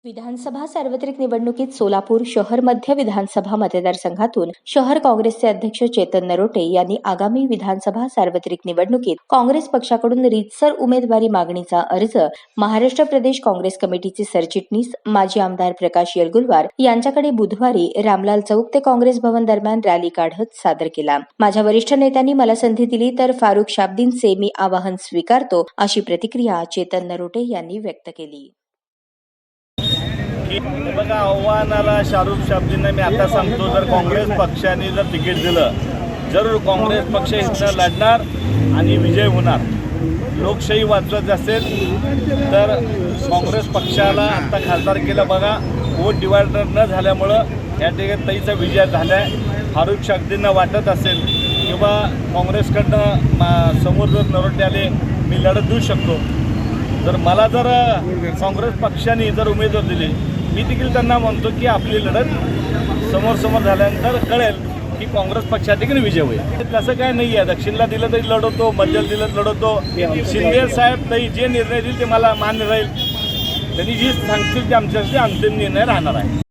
विधानसभा सार्वत्रिक निवडणुकीत सोलापूर शहर मध्य विधानसभा मतदारसंघातून शहर काँग्रेसचे अध्यक्ष चेतन नरोटे यांनी आगामी विधानसभा सार्वत्रिक निवडणुकीत काँग्रेस पक्षाकडून रीतसर उमेदवारी मागणीचा अर्ज महाराष्ट्र प्रदेश काँग्रेस कमिटीचे सरचिटणीस माजी आमदार प्रकाश येलगुलवार यांच्याकडे बुधवारी रामलाल चौक ते काँग्रेस भवन दरम्यान रॅली काढत सादर केला। माझ्या वरिष्ठ नेत्यांनी मला संधी दिली तर फारुख शाब्दींचे मी आवाहन स्वीकारतो, अशी प्रतिक्रिया चेतन नरोटे यांनी व्यक्त केली। बघा, आव्हानाला शाहरुख शाब्दींना मी आता सांगतो, जर काँग्रेस पक्षाने जर तिकीट दिलं, जरूर काँग्रेस पक्ष इथं लढणार आणि विजय होणार। लोकशाही वाचवायची असेल तर काँग्रेस पक्षाला आता खासदार केलं, बघा वोट डिवायडर न झाल्यामुळं या ठिकाणी ताईचा विजय झाला आहे। फारुख शाब्दींना वाटत असेल किंवा काँग्रेसकडनं समोर जर नरोटे आले मी लढत देऊ शकतो, जर मला जर काँग्रेस पक्षाने जर उमेदवार दिली, मी देखील त्यांना म्हणतो की आपली लढत समोर झाल्यानंतर कळेल की काँग्रेस पक्षा ठिकाणी विजय होईल। तसं काय नाही आहे, दक्षिणला दिलं तरी लढवतो, मध्यला दिलं लढवतो। शिंदे साहेब ताई जे निर्णय देईल ते मला मान्य राहील, त्यांनी जी सांगतील ते आमच्यासाठी अंतिम निर्णय राहणार आहे।